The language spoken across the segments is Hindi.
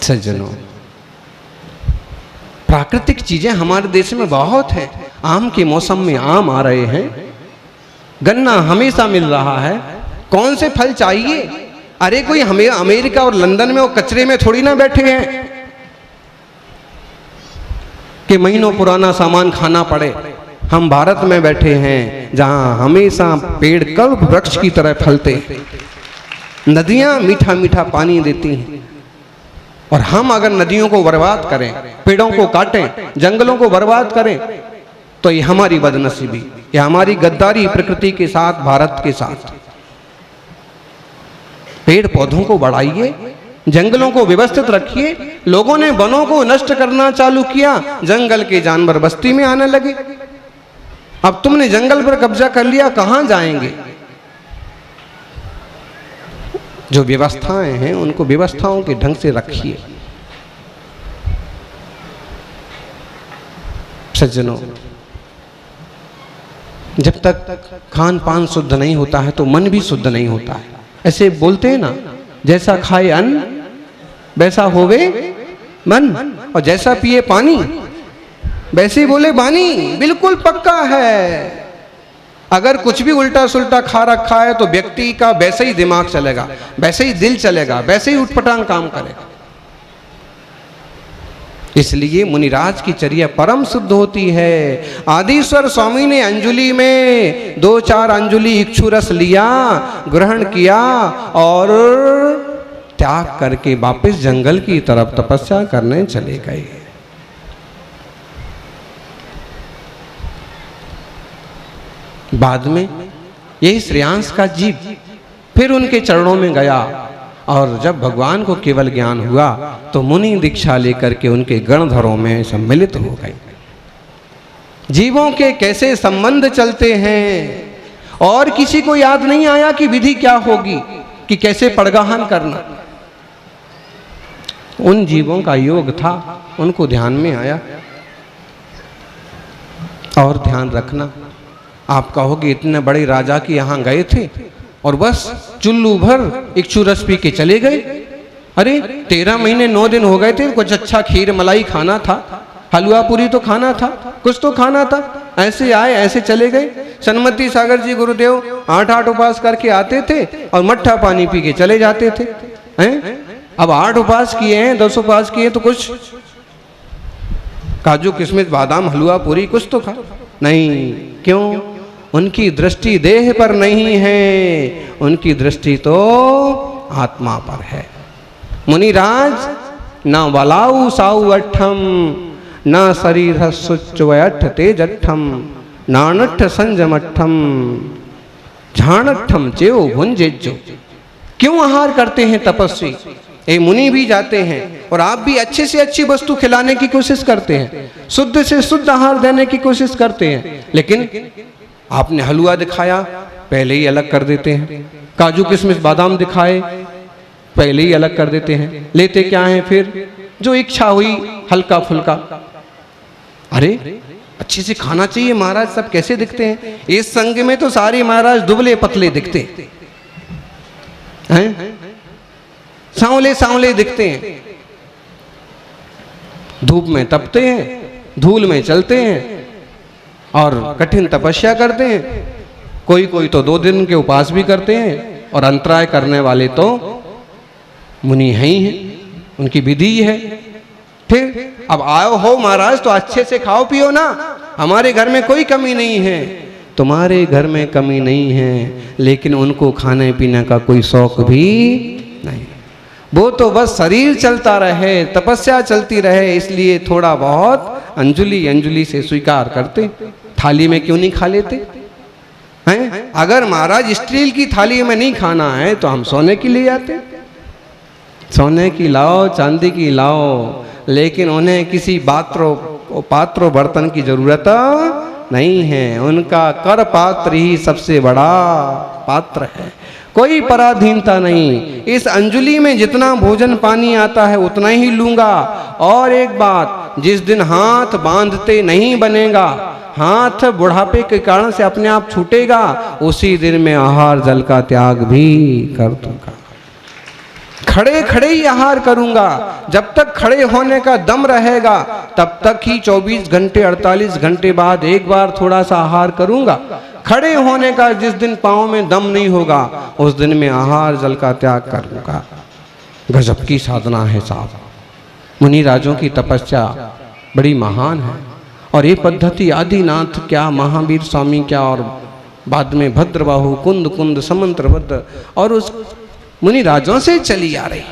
सज्जनों, प्राकृतिक चीजें हमारे देश में बहुत हैं। आम के मौसम में आम आ रहे हैं, गन्ना हमेशा मिल रहा है। कौन से फल चाहिए? अरे कोई हमें अमेरिका और लंदन में वो कचरे में थोड़ी ना बैठे हैं कि महीनों पुराना सामान खाना पड़े। हम भारत में बैठे हैं जहां हमेशा पेड़ कल्प वृक्ष की तरह फलते हैं, नदियां मीठा मीठा पानी देती हैं। और हम अगर नदियों को बर्बाद करें, पेड़ों को काटें, जंगलों को बर्बाद करें, तो ये हमारी बदनसीबी, ये हमारी गद्दारी प्रकृति के साथ, भारत के साथ। पेड़ पौधों को बढ़ाइए, जंगलों को व्यवस्थित रखिए। लोगों ने वनों को नष्ट करना चालू किया, जंगल के जानवर बस्ती में आने लगे। अब तुमने जंगल पर कब्जा कर लिया, कहां जाएंगे? जो व्यवस्थाएं हैं उनको व्यवस्थाओं के ढंग से रखिए। सज्जनों, जब तक खान पान शुद्ध नहीं होता है तो मन भी शुद्ध नहीं होता है। ऐसे बोलते हैं ना, जैसा खाए अन्न वैसा होवे मन, और जैसा पिए पानी वैसे बोले बानी। बिल्कुल पक्का है। अगर कुछ भी उल्टा सुल्टा खा रखा है तो व्यक्ति का वैसे ही दिमाग चलेगा, वैसे ही दिल चलेगा, वैसे ही उठपटांग काम करेगा। इसलिए मुनिराज की चर्या परम शुद्ध होती है। आदिश्वर स्वामी ने अंजुलि में 2-4 अंजुलि इक्षु रस लिया, ग्रहण किया और त्याग करके वापस जंगल की तरफ तपस्या करने चले गए। बाद में यही श्रेयांश का जीव फिर उनके चरणों में गया, और जब भगवान को केवल ज्ञान हुआ तो मुनि दीक्षा लेकर के उनके गणधरों में सम्मिलित हो गए। जीवों के कैसे संबंध चलते हैं, और किसी को याद नहीं आया कि विधि क्या होगी, कि कैसे पड़गाहन करना। उन जीवों का योग था, उनको ध्यान में आया। और ध्यान रखना, आप कहोगे इतने बड़े राजा के यहाँ गए थे और बस चुल्लू भर इक्षु रस पी के चले गए। अरे 13 महीने 9 दिन हो गए थे, कुछ अच्छा खीर मलाई खाना था, हलवा पूरी तो खाना था, कुछ तो खाना था। ऐसे आए, ऐसे चले गए। सन्मति सागर जी गुरुदेव 8 उपवास करके आते थे और मट्ठा पानी पी के चले जाते थे। हैं? अब 8 उपवास किए हैं, 10 उपवास किए तो कुछ काजू किशमिश बादाम हलवा पूरी कुछ तो खा नहीं। क्यों? उनकी दृष्टि देह पर नहीं है, उनकी दृष्टि तो आत्मा पर है। मुनिराज न वलाऊ साऊ अठम, न शरीर सुच्चवयठ तेजठम, नानठ संजमठम, झाणठम चेव भुंजेजो। क्यों आहार करते हैं तपस्वी? ये मुनि भी जाते हैं और आप भी अच्छे से अच्छी वस्तु खिलाने की कोशिश करते हैं, शुद्ध से शुद्ध आहार देने की कोशिश करते हैं, लेकिन आपने हलवा दिखाया पहले ही अलग कर देते हैं, काजू किशमिश बादाम दिखाए पहले ही अलग कर देते हैं। लेते क्या हैं फिर? जो इच्छा हुई हल्का फुल्का। अरे अच्छे से खाना चाहिए महाराज। सब कैसे दिखते हैं? इस संग में तो सारे महाराज दुबले पतले दिखते हैं, सांवले सांवले दिखते हैं, धूप में तपते हैं, धूल में चलते हैं और कठिन तपस्या करते हैं। कोई कोई तो 2 दिन के उपवास भी करते हैं, और अंतराय करने वाले तो मुनि हैं ही हैं, उनकी विधि है। फिर अब आओ हो महाराज तो अच्छे से खाओ पियो ना, हमारे घर में कोई कमी नहीं है। तुम्हारे घर में कमी नहीं है, लेकिन उनको खाने पीने का कोई शौक भी नहीं। वो तो बस शरीर चलता रहे, तपस्या चलती रहे, इसलिए थोड़ा बहुत अंजुलि अंजुलि से स्वीकार करते। थाली में क्यों नहीं खा लेते हैं? अगर महाराज स्टील की थाली में नहीं खाना है तो हम सोने की ले आते। सोने की लाओ, चांदी की लाओ, लेकिन उन्हें किसी पात्र बर्तन की जरूरत नहीं है। उनका कर पात्र ही सबसे बड़ा पात्र है, कोई पराधीनता नहीं। इस अंजुलि में जितना भोजन पानी आता है उतना ही लूंगा। और एक बात, जिस दिन हाथ बांधते नहीं बनेगा, हाथ बुढ़ापे के कारण से अपने आप छूटेगा, उसी दिन में आहार जल का त्याग भी कर दूंगा। खड़े खड़े ही आहार करूंगा, जब तक खड़े होने का दम रहेगा तब तक ही 24 घंटे 48 घंटे बाद एक बार थोड़ा सा आहार करूंगा। खड़े होने का जिस दिन पांव में दम नहीं होगा उस दिन में आहार जल का त्याग करूंगा। गजब की साधना है साहब। मुनि राजों की तपस्या बड़ी महान है और ये पद्धति आदिनाथ क्या, महावीर स्वामी क्या, और बाद में भद्रबाहु, कुंद कुंद, समंत्रभद्र और उस मुनि राजों से चली आ रही।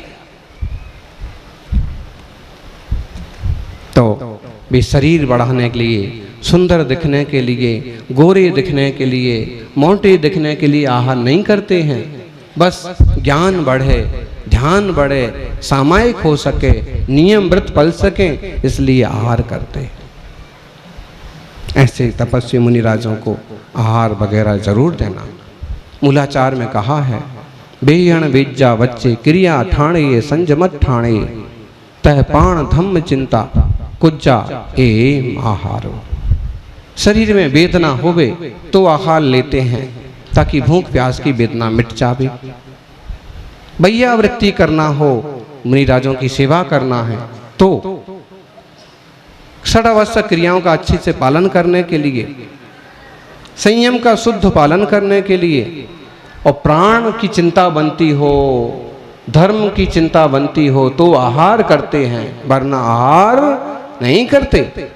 तो वे शरीर बढ़ाने के लिए, सुंदर दिखने के लिए, गोरे दिखने के लिए, मोटे दिखने के लिए आहार नहीं करते हैं। बस ज्ञान बढ़े, ध्यान बढ़े, सामायिक हो सके, नियम व्रत पल सके, इसलिए आहार करते हैं। ऐसे तपस्वी मुनि राजों को आहार वगैरह जरूर देना। मूलाचार में कहा है, बेहण बेजा बच्चे क्रिया ठाणे ये संजमत ठाणे, तह पाण धम्म चिंता कुज्जा एम आहारो। शरीर में वेदना होवे तो आहार लेते हैं ताकि भूख प्यास की वेदना मिट जावे। भैया वृत्ति करना हो, मुनि राजों की सेवा करना है तो षडावस्था क्रियाओं का अच्छे से पालन करने के लिए, संयम का शुद्ध पालन करने के लिए, और प्राण की चिंता बनती हो, धर्म की चिंता बनती हो तो आहार करते हैं, वरना आहार नहीं करते।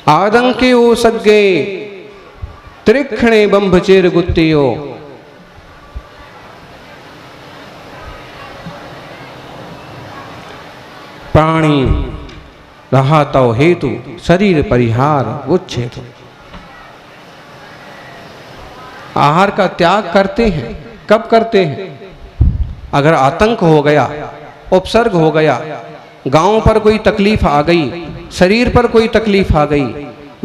आदंके ओ सग्गे त्रिक्षणे बंभचेर गुत्तियो, प्राणी रहा तो हेतु शरीर परिहार उच्छेद। आहार का त्याग करते हैं। कब करते हैं? अगर आतंक हो गया, उपसर्ग हो गया, गांव पर कोई तकलीफ आ गई, शरीर पर कोई तकलीफ आ गई,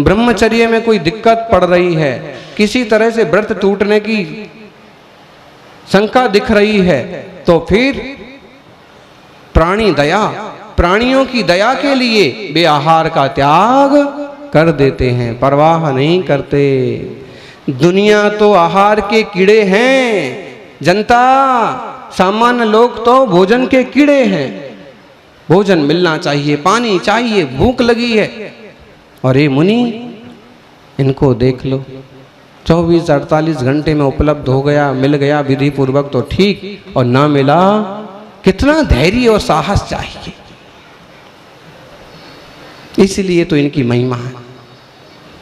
ब्रह्मचर्य में कोई दिक्कत पड़ रही है, किसी तरह से व्रत टूटने की शंका दिख रही है, तो फिर प्राणी दया, प्राणियों की दया के लिए वे आहार का त्याग कर देते हैं, परवाह नहीं करते। दुनिया तो आहार के कीड़े हैं, जनता सामान्य लोग तो भोजन के कीड़े हैं। भोजन मिलना चाहिए, पानी चाहिए, भूख लगी है। और ये मुनि, इनको देख लो, 24-48 घंटे में उपलब्ध हो गया, मिल गया विधि पूर्वक तो ठीक, और ना मिला कितना धैर्य और साहस चाहिए। इसलिए तो इनकी महिमा है,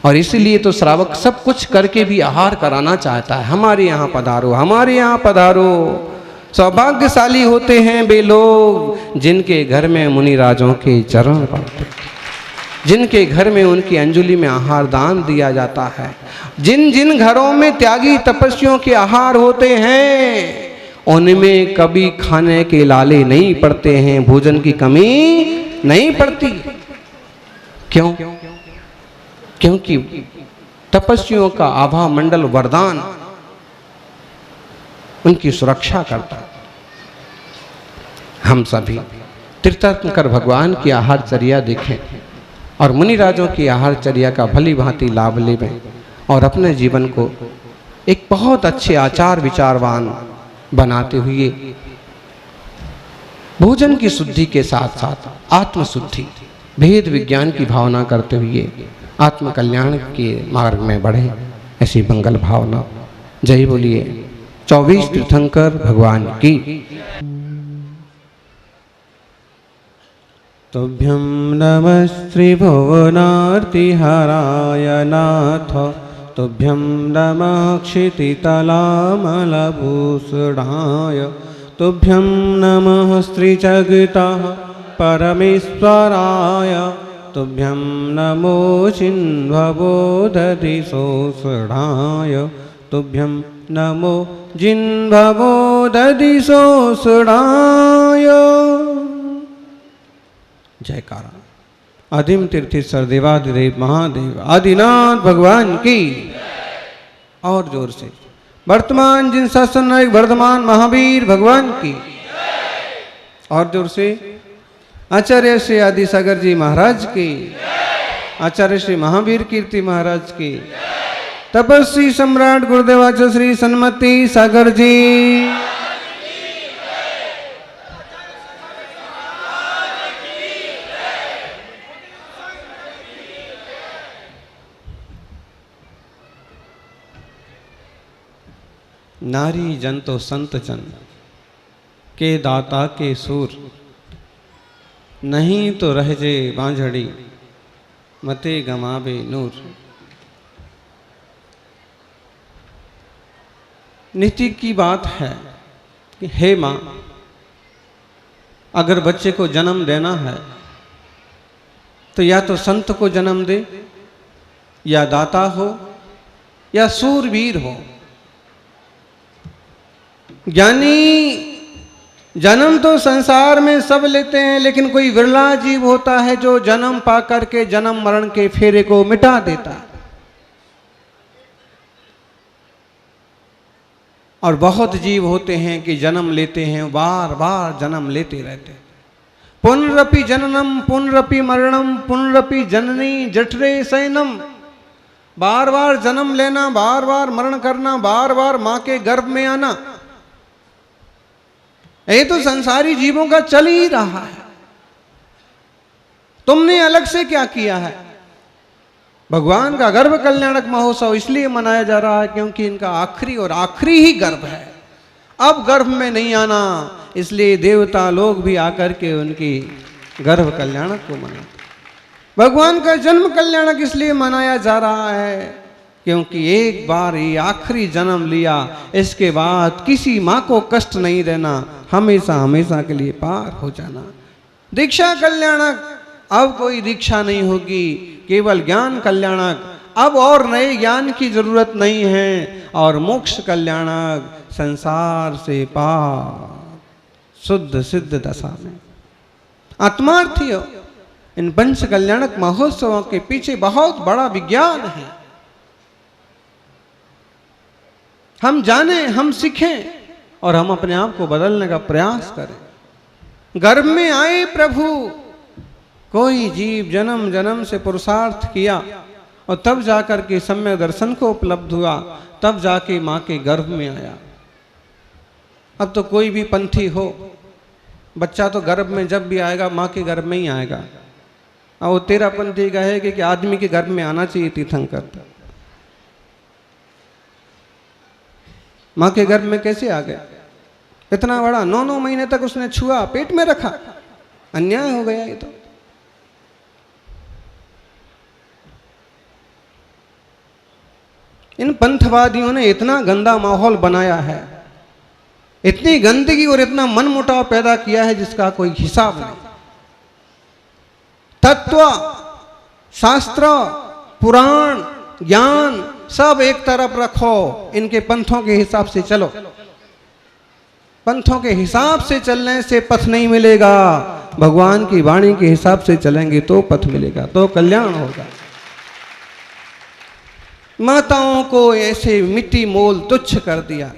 और इसीलिए तो श्रावक सब कुछ करके भी आहार कराना चाहता है। हमारे यहाँ पधारो, हमारे यहाँ पधारो। सौभाग्यशाली होते हैं वे लोग जिनके घर में मुनि राजों के चरण पड़ते, जिनके घर में उनकी अंजलि में आहार दान दिया जाता है। जिन जिन घरों में त्यागी तपस्वियों के आहार होते हैं उनमें कभी खाने के लाले नहीं पड़ते हैं, भोजन की कमी नहीं पड़ती। क्यों? क्योंकि तपस्वियों का आभा मंडल वरदान उनकी सुरक्षा करता। हम सभी तीर्थंकर भगवान की आहारचर्या देखें और मुनि राजों की आहारचर्या का भली भांति लाभ लें और अपने जीवन को एक बहुत अच्छे आचार विचारवान बनाते हुए भोजन की शुद्धि के साथ साथ आत्मशुद्धि, भेद विज्ञान की भावना करते हुए आत्म कल्याण के मार्ग में बढ़े, ऐसी मंगल भावना। जय बोलिए 24 तीर्थंकर भगवान की। तुभ्यं नमः श्री भुवनार्तिहराय नाथ, तुभ्यं नमः क्षितितलामलभूषणाय, तुभ्यं नमः श्रीजगतः परमेश्वराय, तुभ्यं नमो जिह्वबोधधिशोषणाय, तुभ्यं नमो जिह्वबोधधिशोषणाय। जयकारा। आदिम तीर्थेश्वर देवादिदेव महादेव आदिनाथ भगवान की। और जोर से वर्तमान जिन सत्संग वर्धमान महावीर भगवान की। और जोर से आचार्य श्री आदि सागर जी महाराज की, आचार्य श्री महावीर कीर्ति महाराज की, तपस्वी सम्राट गुरुदेवाचार्य श्री सन्मति सागर जी, नारी जन तो संत जन के दाता के सूर, नहीं तो रह जे बांझड़ी मते गमावे नूर। नीति की बात है कि हे माँ, अगर बच्चे को जन्म देना है तो या तो संत को जन्म दे, या दाता हो, या सूरवीर हो। ज्ञानी जन्म तो संसार में सब लेते हैं, लेकिन कोई विरला जीव होता है जो जन्म पा करके जन्म मरण के फेरे को मिटा देता है। और बहुत जीव होते हैं कि जन्म लेते हैं, बार बार जन्म लेते रहते हैं। पुनरपि जननम पुनरपि मरणम पुनरपि जननी जठरे शयनम। बार बार जन्म लेना, बार बार मरण करना, बार बार मां के गर्भ में आना, ये तो संसारी जीवों का चल ही रहा है। तुमने अलग से क्या किया है? भगवान का गर्भ कल्याणक महोत्सव इसलिए मनाया जा रहा है क्योंकि इनका आखिरी और आखिरी ही गर्भ है। अब गर्भ में नहीं आना, इसलिए देवता लोग भी आकर के उनकी गर्भ कल्याणक को मनाते। भगवान का जन्म कल्याणक इसलिए मनाया जा रहा है क्योंकि एक बार ये आखिरी जन्म लिया, इसके बाद किसी माँ को कष्ट नहीं देना, हमेशा हमेशा के लिए पार हो जाना। दीक्षा कल्याणक, अब कोई दीक्षा नहीं होगी, केवल ज्ञान कल्याणक, अब और नए ज्ञान की जरूरत नहीं है। और मोक्ष कल्याणक, संसार से पार शुद्ध सिद्ध दशा में आत्मार्थी हो। इन पंच कल्याणक महोत्सवों के पीछे बहुत बड़ा विज्ञान है। हम जाने, हम सीखें और हम अपने आप को बदलने का प्रयास करें। गर्भ में आए प्रभु, कोई जीव जन्म जन्म से पुरुषार्थ किया और तब जाकर के सम्यक दर्शन को उपलब्ध हुआ, तब जाके मां के गर्भ में आया। अब तो कोई भी पंथी हो, बच्चा तो गर्भ में जब भी आएगा मां के गर्भ में ही आएगा। और वो तेरा पंथी कहेगा कि आदमी के गर्भ में आना चाहिए तीर्थंकर। मां के गर्भ में कैसे आ गया? इतना बड़ा 9-9 महीने तक उसने छुआ, पेट में रखा, अन्याय हो गया ये तो। इन पंथवादियों ने इतना गंदा माहौल बनाया है, इतनी गंदगी और इतना मनमुटाव पैदा किया है जिसका कोई हिसाब नहीं। तत्व, शास्त्र, पुराण, ज्ञान सब एक तरफ रखो, इनके पंथों के हिसाब से चलो। पंथों के हिसाब से चलने से पथ नहीं मिलेगा, भगवान की वाणी के हिसाब से चलेंगे तो पथ मिलेगा, तो कल्याण होगा। माताओं को ऐसे मिट्टी मोल तुच्छ कर दिया,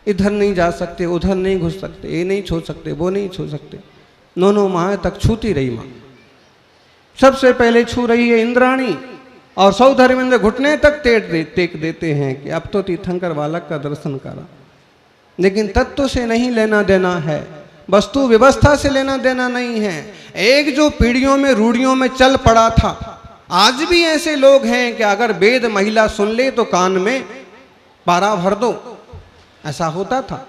इधर नहीं जा सकते, उधर नहीं घुस सकते, ये नहीं छू सकते, वो नहीं छू सकते। 9 माह तक छूती रही मां। सबसे पहले छू रही है इंद्राणी, और सौधर्मेंद्र घुटने तक टेक देते हैं कि अब तो तीर्थंकर बालक का दर्शन करा। लेकिन तत्व से नहीं लेना देना है, वस्तु व्यवस्था से लेना देना नहीं है। एक जो पीढ़ियों में रूढ़ियों में चल पड़ा था, आज भी ऐसे लोग हैं कि अगर वेद महिला सुन ले तो कान में पारा भर दो, ऐसा होता था।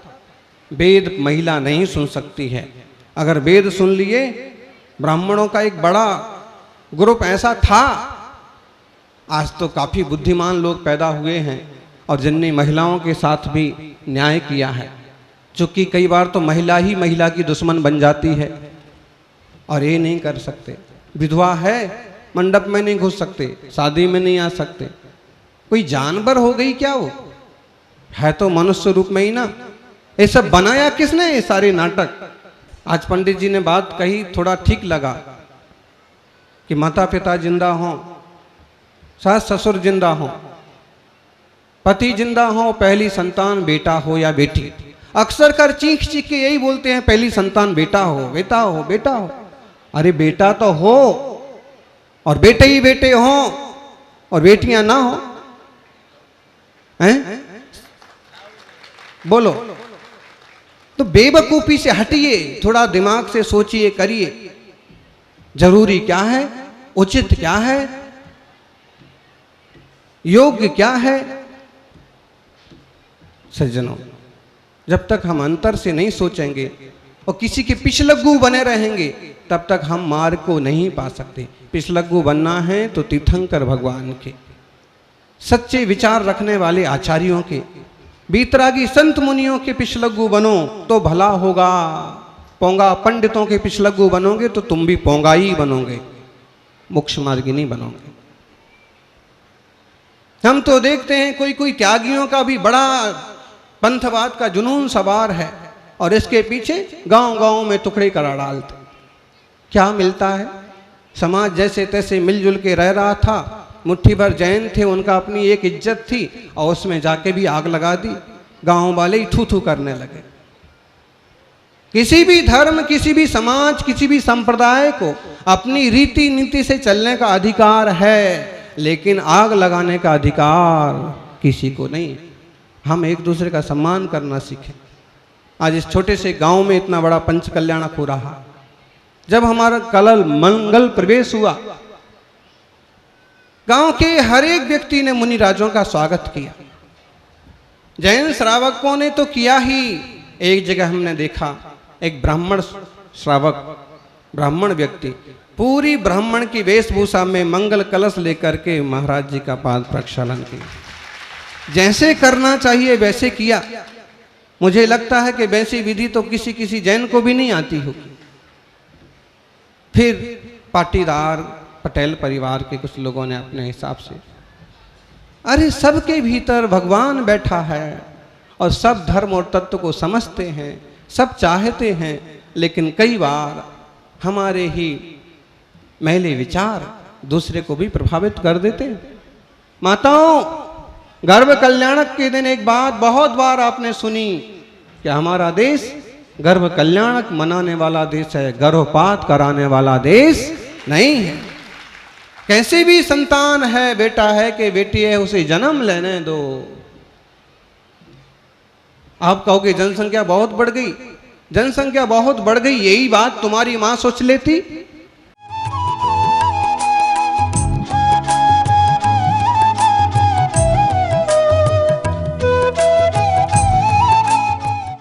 वेद महिला नहीं सुन सकती है। अगर वेद सुन लिए, ब्राह्मणों का एक बड़ा ग्रुप ऐसा था, आज तो काफी बुद्धिमान लोग पैदा हुए हैं और जिनने महिलाओं के साथ भी न्याय किया है। चूंकि कई बार तो महिला ही महिला की दुश्मन बन जाती है और ये नहीं कर सकते। विधवा है, मंडप में नहीं घुस सकते, शादी में नहीं आ सकते। कोई जानवर हो गई क्या? वो है तो मनुष्य रूप में ही ना। ये सब बनाया किसने? ये सारे नाटक। आज पंडित जी ने बात कही, थोड़ा ठीक लगा कि माता पिता जिंदा हों, सास ससुर जिंदा हों, पति जिंदा हो, पहली संतान बेटा हो या बेटी। अक्सर कर चीख चीख के यही बोलते हैं, पहली संतान बेटा हो, बेटा हो, बेटा हो। अरे बेटा तो हो, और बेटे ही बेटे हो और बेटियां ना हो, हैं? बोलो। तो बेवकूफी से हटिए, थोड़ा दिमाग से सोचिए, करिए। जरूरी क्या है, उचित क्या है, योग्य क्या है। सज्जनों, जब तक हम अंतर से नहीं सोचेंगे और किसी के पिछलग्गू बने रहेंगे, तब तक हम मार्ग को नहीं पा सकते। पिछलग्गू बनना है तो तीर्थंकर भगवान के, सच्चे विचार रखने वाले आचार्यों के, बीतरागी संत मुनियों के पिछलग्गू बनो तो भला होगा। पोंगा पंडितों के पिछलग्गू बनोगे तो तुम भी पोंगा ही बनोगे, मोक्ष मार्गी नहीं बनोगे। हम तो देखते हैं कोई कोई त्यागियों का भी बड़ा पंथवाद का जुनून सवार है और इसके पीछे गांव गांव में टुकड़े करा डालते। क्या मिलता है? समाज जैसे तैसे मिलजुल के रह रहा था, मुट्ठी भर जैन थे, उनका अपनी एक इज्जत थी और उसमें जाके भी आग लगा दी। गांव वाले ही थू थू करने लगे। किसी भी धर्म, किसी भी समाज, किसी भी संप्रदाय को अपनी रीति नीति से चलने का अधिकार है, लेकिन आग लगाने का अधिकार किसी को नहीं। हम एक दूसरे का सम्मान करना सीखें। आज इस छोटे से गांव में इतना बड़ा पंच कल्याणक हो रहा। जब हमारा कलल मंगल प्रवेश हुआ, गांव के हर एक व्यक्ति ने मुनिराजों का स्वागत किया। जैन श्रावकों ने तो किया ही। एक जगह हमने देखा, एक ब्राह्मण श्रावक, ब्राह्मण व्यक्ति पूरी ब्राह्मण की वेशभूषा में मंगल कलश लेकर के महाराज जी का पाद प्रक्षालन किया। जैसे करना चाहिए वैसे किया। मुझे लगता है कि वैसी विधि तो किसी किसी जैन को भी नहीं आती होगी। फिर पाटीदार पटेल परिवार के कुछ लोगों ने अपने हिसाब से, अरे सबके भीतर भगवान बैठा है और सब धर्म और तत्व को समझते हैं, सब चाहते हैं, लेकिन कई बार हमारे ही मैले विचार दूसरे को भी प्रभावित कर देते हैं। माताओं, गर्भ कल्याणक के दिन एक बात बहुत बार आपने सुनी कि हमारा देश गर्भ कल्याणक मनाने वाला देश है, गर्भपात कराने वाला देश नहीं है। कैसे भी संतान है, बेटा है कि बेटी है, उसे जन्म लेने दो। आप कहोगे जनसंख्या बहुत बढ़ गई, जनसंख्या बहुत बढ़ गई, यही बात तुम्हारी मां सोच लेती